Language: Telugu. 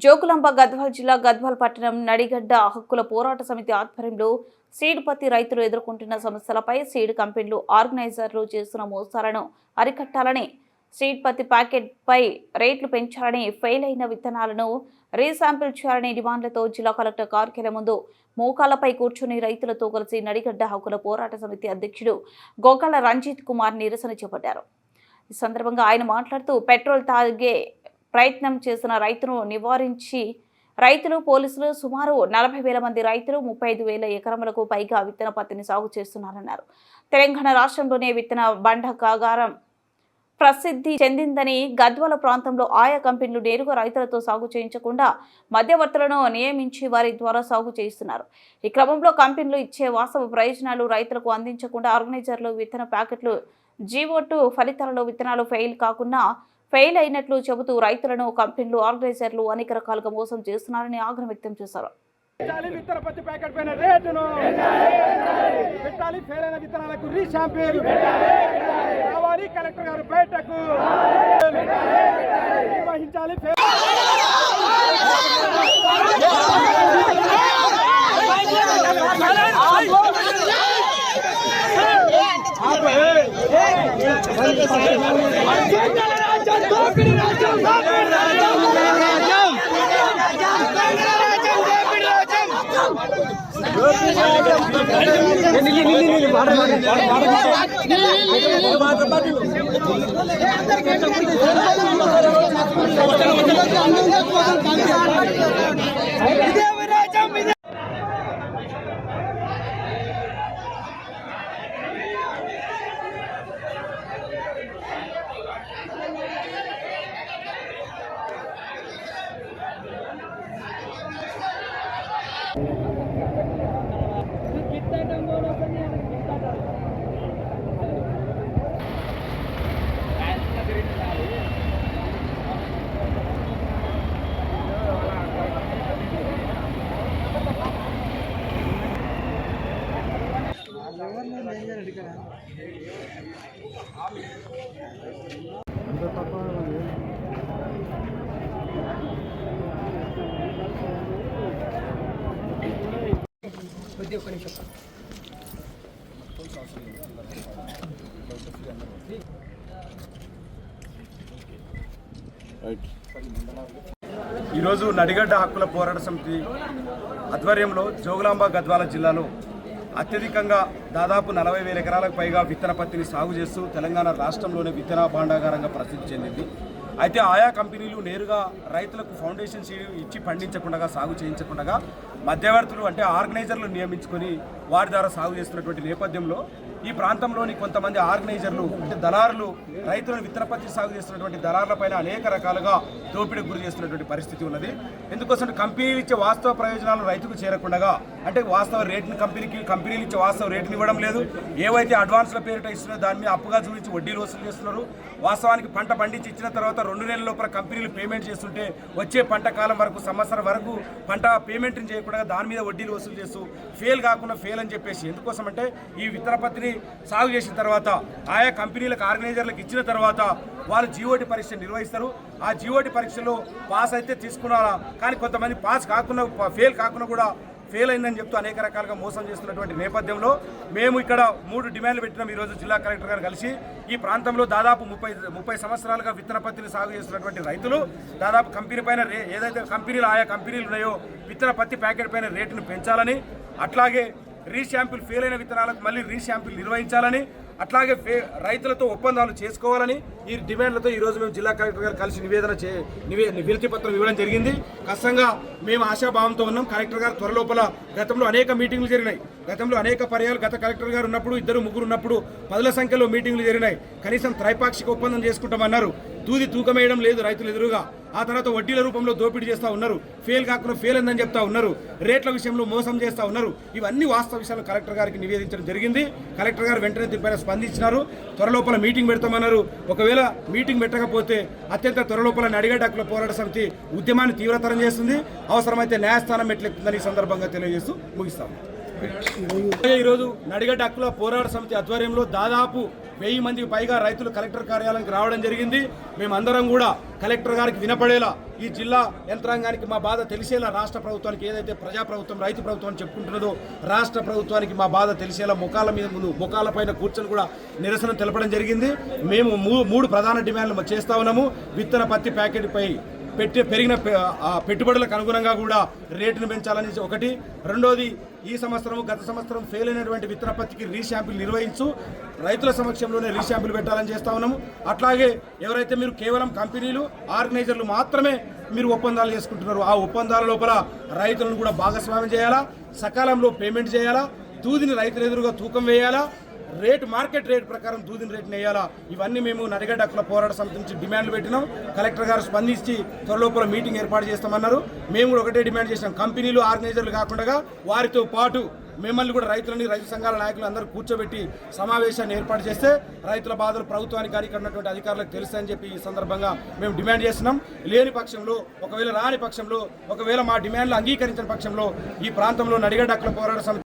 జోగులాంబ గద్వాల్ జిల్లా గద్వాల్ పట్టణం నడిగడ్డ హక్కుల పోరాట సమితి ఆధ్వర్యంలో సీడ్ పత్తి రైతులు ఎదుర్కొంటున్న సమస్యలపై సీడ్ కంపెనీలు ఆర్గనైజర్లు చేస్తున్న మోసాలను అరికట్టాలని, సీడ్ పత్తి ప్యాకెట్ పై రేట్లు పెంచాలని, ఫెయిల్ అయిన విత్తనాలను రీశాంపిల్ చేయాలని డిమాండ్లతో జిల్లా కలెక్టర్ కార్యాలయం ముందు మోకాలపై కూర్చుని రైతులతో కలిసి నడిగడ్డ హక్కుల పోరాట సమితి అధ్యక్షుడు గోకాల రంజిత్ కుమార్ నిరసన చేపట్టారు. ఈ సందర్భంగా ఆయన మాట్లాడుతూ పెట్రోల్ తాగే ప్రయత్నం చేసిన రైతును నివారించి రైతులు, పోలీసులు సుమారు 40,000 మంది రైతులు 35,000 ఎకరములకు పైగా విత్తన పత్తిని సాగు చేస్తున్నారన్నారు. తెలంగాణ రాష్ట్రంలోనే విత్తన బండకాగారం ప్రసిద్ధి చెందిందని, గద్వాల ప్రాంతంలో ఆయా కంపెనీలు నేరుగా రైతులతో సాగు చేయించకుండా మధ్యవర్తులను నియమించి వారి ద్వారా సాగు చేయిస్తున్నారు. ఈ క్రమంలో కంపెనీలు ఇచ్చే వాస్తవ ప్రయోజనాలు రైతులకు అందించకుండా ఆర్గనైజర్లు విత్తన ప్యాకెట్లు జీవో2 ఫలితాలలో విత్తనాలు ఫెయిల్ అయినట్లు చెబుతూ రైతులను, కంపెనీలు, ఆర్గనైజర్లు అనేక రకాలుగా మోసం చేస్తున్నారని ఆగ్రహం వ్యక్తం చేశారు. విత్తన పత్తి ప్యాకెట్ పైన రేటును పెట్టాలి, ఫెయిల్ అయిన విత్తనాలకు రీశాంపిల్ కావాలి, కలెక్టర్ గారు బయటకు నిర్వహించాలి. ఈరోజు నడిగడ్డ హక్కుల పోరాట సమితి ఆధ్వర్యంలో జోగులాంబ గద్వాల జిల్లాలో అత్యధికంగా దాదాపు 40,000 ఎకరాలకు పైగా విత్తన పత్తిని సాగు చేస్తూ తెలంగాణ రాష్ట్రంలోనే విత్తన భాండాగారంగా ప్రసిద్ధి చెందింది. అయితే ఆయా కంపెనీలు నేరుగా రైతులకు ఫౌండేషన్ సీడ్ ఇచ్చి పండించకుండా, సాగు చేయించకుండా మధ్యవర్తులు అంటే ఆర్గనైజర్లు నియమించుకొని వారి ద్వారా సాగు చేస్తున్నటువంటి నేపథ్యంలో ఈ ప్రాంతంలోని కొంతమంది ఆర్గనైజర్లు అంటే దళారులు రైతులను విత్తన పత్తి సాగు చేస్తున్నటువంటి దళారులపైన అనేక రకాలుగా దోపిడీకి గురి చేస్తున్నటువంటి పరిస్థితి ఉన్నది. ఎందుకోసం కంపెనీలు ఇచ్చే వాస్తవ ప్రయోజనాలు రైతుకు చేరకుండా, అంటే వాస్తవ రేటుని కంపెనీలు ఇచ్చే వాస్తవ రేటుని ఇవ్వడం లేదు. ఏవైతే అడ్వాన్స్ల పేరిట ఇస్తున్నారో దాని మీద అప్పుగా చూపించి వడ్డీలు వసూలు చేస్తున్నారు. వాస్తవానికి పంట పండించి ఇచ్చిన తర్వాత 2 నెలల లోపల కంపెనీలు పేమెంట్ చేస్తుంటే వచ్చే పంట కాలం వరకు, సంవత్సరం వరకు పంట పేమెంట్ని చేయకుండా దాని మీద వడ్డీలు వసూలు చేస్తూ ఫెయిల్ అని చెప్పేసి, ఎందుకోసం అంటే ఈ విత్తన పత్తిని సాగు చేసిన తర్వాత ఆయా కంపెనీలకు, ఆర్గనైజర్లకు ఇచ్చిన తర్వాత వాళ్ళు జీఓటి పరీక్ష నిర్వహిస్తారు. ఆ జీఓటి పరీక్షలో పాస్ అయితే తీసుకున్నారా, కానీ కొంతమంది పాస్ కాకుండా, ఫెయిల్ కాకుండా కూడా ఫెయిల్ అయిందని చెప్తూ అనేక రకాలుగా మోసం చేస్తున్నటువంటి నేపథ్యంలో మేము ఇక్కడ 3 డిమాండ్లు పెట్టినాం. ఈరోజు జిల్లా కలెక్టర్ గారు కలిసి ఈ ప్రాంతంలో దాదాపు 30 సంవత్సరాలుగా విత్తన పత్తిని సాగు చేస్తున్నటువంటి రైతులు దాదాపు కంపెనీ పైన ఏదైతే ఆయా కంపెనీలు ఉన్నాయో విత్తన పత్తి ప్యాకెట్ పైన రేటును పెంచాలని, అట్లాగే రీశాంపిల్ ఫెయిల్ అయిన విత్తనాలకు మళ్ళీ రీశాంపిల్ నిర్వహించాలని, అట్లాగే రైతులతో ఒప్పందాలు చేసుకోవాలని ఈ డిమాండ్లతో ఈరోజు మేము జిల్లా కలెక్టర్ గారు కలిసి వినతి పత్రం ఇవ్వడం జరిగింది. ఖచ్చితంగా మేము ఆశాభావంతో ఉన్నాం. కలెక్టర్ గారు త్వరలోపల గతంలో అనేక మీటింగ్లు జరిగినాయి. గతంలో అనేక పర్యాలు గత కలెక్టర్ గారు ఉన్నప్పుడు 2-3 ఉన్నప్పుడు 10ల సంఖ్యలో మీటింగ్లు జరిగినాయి. కనీసం త్రైపాక్షిక ఒప్పందం చేసుకుంటామన్నారు. తూకం వేయడం లేదు రైతులు ఎదురుగా. ఆ తర్వాత వడ్డీల రూపంలో దోపిడీ చేస్తూ ఉన్నారు. ఫెయిల్ కాకుండా ఫెయిల్ అందని చెప్తా ఉన్నారు. రేట్ల విషయంలో మోసం చేస్తూ ఉన్నారు. ఇవన్నీ వాస్తవ విషయాలు కలెక్టర్ గారికి నివేదించడం జరిగింది. కలెక్టర్ గారు వెంటనే దీనిపైన స్పందించినారు. త్వరలోపల మీటింగ్ పెడతామన్నారు. ఒకవేళ మీటింగ్ పెట్టకపోతే అత్యంత త్వరలోపల నడిగడ్డ హక్కుల పోరాట సమితి ఉద్యమాన్ని తీవ్రతరం చేస్తుంది. అవసరమైతే న్యాయస్థానం మెట్లెక్కుతుందని ఈ సందర్భంగా తెలియజేస్తూ ముగిస్తాము. ఈరోజు నడిగడ్డ హక్కుల పోరాట సమితి ఆధ్వర్యంలో దాదాపు 1000 మందికి పైగా రైతులు కలెక్టర్ కార్యాలయానికి రావడం జరిగింది. మేమందరం కూడా కలెక్టర్ గారికి వినపడేలా, ఈ జిల్లా యంత్రాంగానికి మా బాధ తెలిసేలా, రాష్ట్ర ప్రభుత్వానికి ఏదైతే ప్రజాప్రభుత్వం రైతు ప్రభుత్వం చెప్పుకుంటున్నదో రాష్ట్ర ప్రభుత్వానికి మా బాధ తెలిసేలా ముఖాలపైన కూర్చొని కూడా నిరసన తెలపడం జరిగింది. మేము 3 ప్రధాన డిమాండ్లు చేస్తా ఉన్నాము. విత్తన పత్తి ప్యాకెట్పై పెరిగిన పెట్టుబడులకు అనుగుణంగా కూడా రేటును పెంచాలని ఒకటి. రెండోది, ఈ సంవత్సరం గత సంవత్సరం ఫెయిల్ అయినటువంటి విత్తన పత్తికి రీశాంపుల్ నిర్వహించు రైతుల సమక్షంలోనే రీశాంపుల్ పెట్టాలని చేస్తా ఉన్నాము. అట్లాగే ఎవరైతే మీరు కేవలం కంపెనీలు ఆర్గనైజర్లు మాత్రమే మీరు ఒప్పందాలు చేసుకుంటున్నారు, ఆ ఒప్పందాల లోపల రైతులను కూడా భాగస్వామ్యం చేయాలా, సకాలంలో పేమెంట్ చేయాలా, దూదిని రైతుల ఎదురుగా తూకం వేయాలా, మార్కెట్ రేట్ ప్రకారం దూదిన రేటును వేయాలా. ఇవన్నీ మేము నడిగడ్డ హక్కుల పోరాట సమితి నుంచి డిమాండ్లు పెట్టినాం. కలెక్టర్ గారు స్పందించి త్వరలోపల మీటింగ్ ఏర్పాటు చేస్తామన్నారు. మేము కూడా ఒకటే డిమాండ్ చేసినాం, కంపెనీలు ఆర్గనైజర్లు కాకుండా వారితో పాటు మిమ్మల్ని కూడా రైతులని, రైతు సంఘాల నాయకులు అందరూ కూర్చోబెట్టి సమావేశాన్ని ఏర్పాటు చేస్తే రైతుల బాధలు ప్రభుత్వానికి కానీ ఇక్కడ ఉన్నటువంటి అధికారులకు తెలుస్తాయని చెప్పి ఈ సందర్భంగా మేము డిమాండ్ చేస్తున్నాం. లేని పక్షంలో, ఒకవేళ రాని పక్షంలో, ఒకవేళ మా డిమాండ్లు అంగీకరించిన పక్షంలో ఈ ప్రాంతంలో నడిగడ్డ హక్కుల పోరాట సమితి